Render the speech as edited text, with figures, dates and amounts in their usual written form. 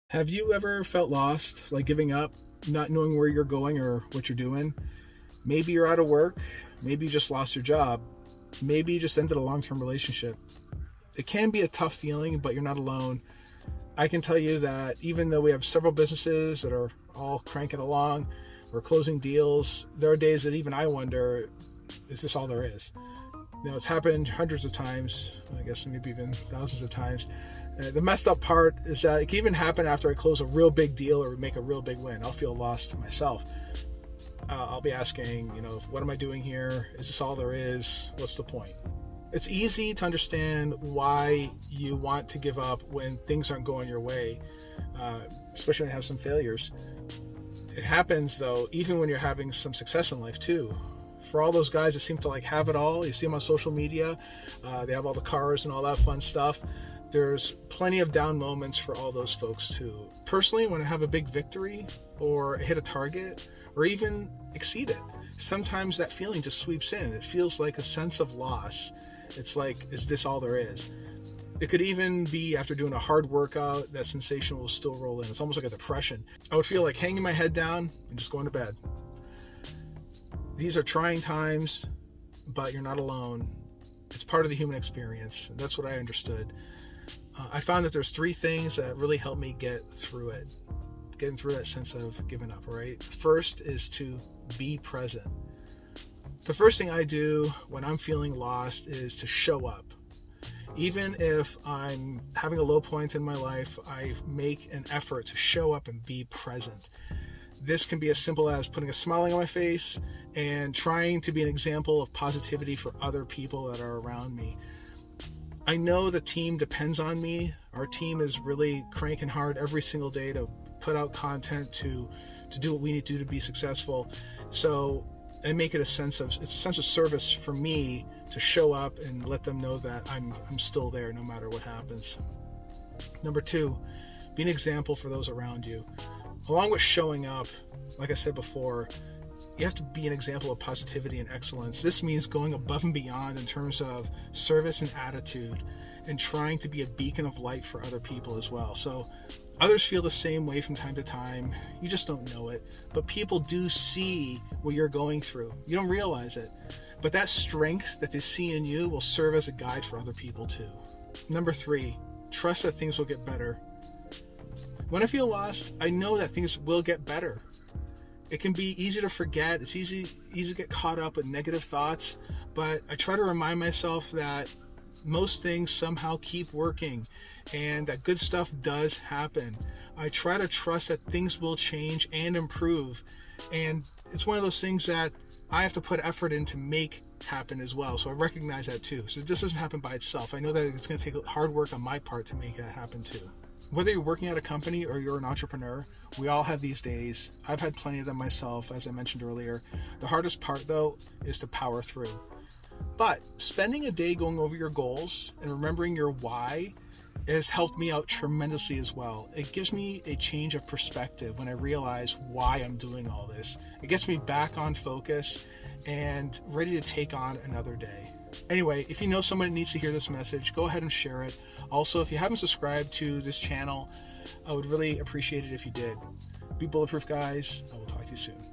Have you ever felt lost, like giving up, not knowing where you're going or what you're doing? Maybe you're out of work. Maybe you just lost your job. Maybe you just ended a long term relationship. It can be a tough feeling, but you're not alone. I can tell you that even though we have several businesses that are all cranking along, we're closing deals, there are days that even I wonder, is this all there is? It's happened hundreds of times, I guess maybe even thousands of times. The messed up part is that it can even happen after I close a real big deal or make a real big win. I'll feel lost myself. I'll be asking, what am I doing here? Is this all there is? What's the point? It's easy to understand why you want to give up when things aren't going your way, especially when you have some failures. It happens, though, even when you're having some success in life, too. For all those guys that seem to have it all, you see them on social media, they have all the cars and all that fun stuff. There's plenty of down moments for all those folks too. Personally, when I have a big victory or hit a target or even exceed it, sometimes that feeling just sweeps in. It feels like a sense of loss. It's like, is this all there is? It could even be after doing a hard workout, that sensation will still roll in. It's almost like a depression. I would feel like hanging my head down and just going to bed. These are trying times, but you're not alone. It's part of the human experience. That's what I understood. I found that there's three things that really help me get through it, getting through that sense of giving up, right? First is to be present. The first thing I do when I'm feeling lost is to show up. Even if I'm having a low point in my life, I make an effort to show up and be present. This can be as simple as putting a smile on my face and trying to be an example of positivity for other people that are around me. I know the team depends on me. Our team is really cranking hard every single day to put out content to do what we need to do to be successful. So I make it it's a sense of service for me to show up and let them know that I'm still there no matter what happens. Number two, be an example for those around you. Along with showing up, like I said before, you have to be an example of positivity and excellence. This means going above and beyond in terms of service and attitude and trying to be a beacon of light for other people as well. So others feel the same way from time to time. You just don't know it. But people do see what you're going through. You don't realize it. But that strength that they see in you will serve as a guide for other people too. Number three, trust that things will get better. When I feel lost, I know that things will get better. It can be easy to forget. It's easy to get caught up with negative thoughts, but I try to remind myself that most things somehow keep working and that good stuff does happen. I try to trust that things will change and improve, and it's one of those things that I have to put effort in to make happen as well. So I recognize that too. So this doesn't happen by itself. I know that it's going to take hard work on my part to make that happen too. Whether you're working at a company or you're an entrepreneur, we all have these days. I've had plenty of them myself, as I mentioned earlier. The hardest part, though, is to power through. But spending a day going over your goals and remembering your why has helped me out tremendously as well. It gives me a change of perspective when I realize why I'm doing all this. It gets me back on focus and ready to take on another day. Anyway, if you know someone that needs to hear this message, go ahead and share it. Also, if you haven't subscribed to this channel, I would really appreciate it if you did. Be bulletproof, guys. I will talk to you soon.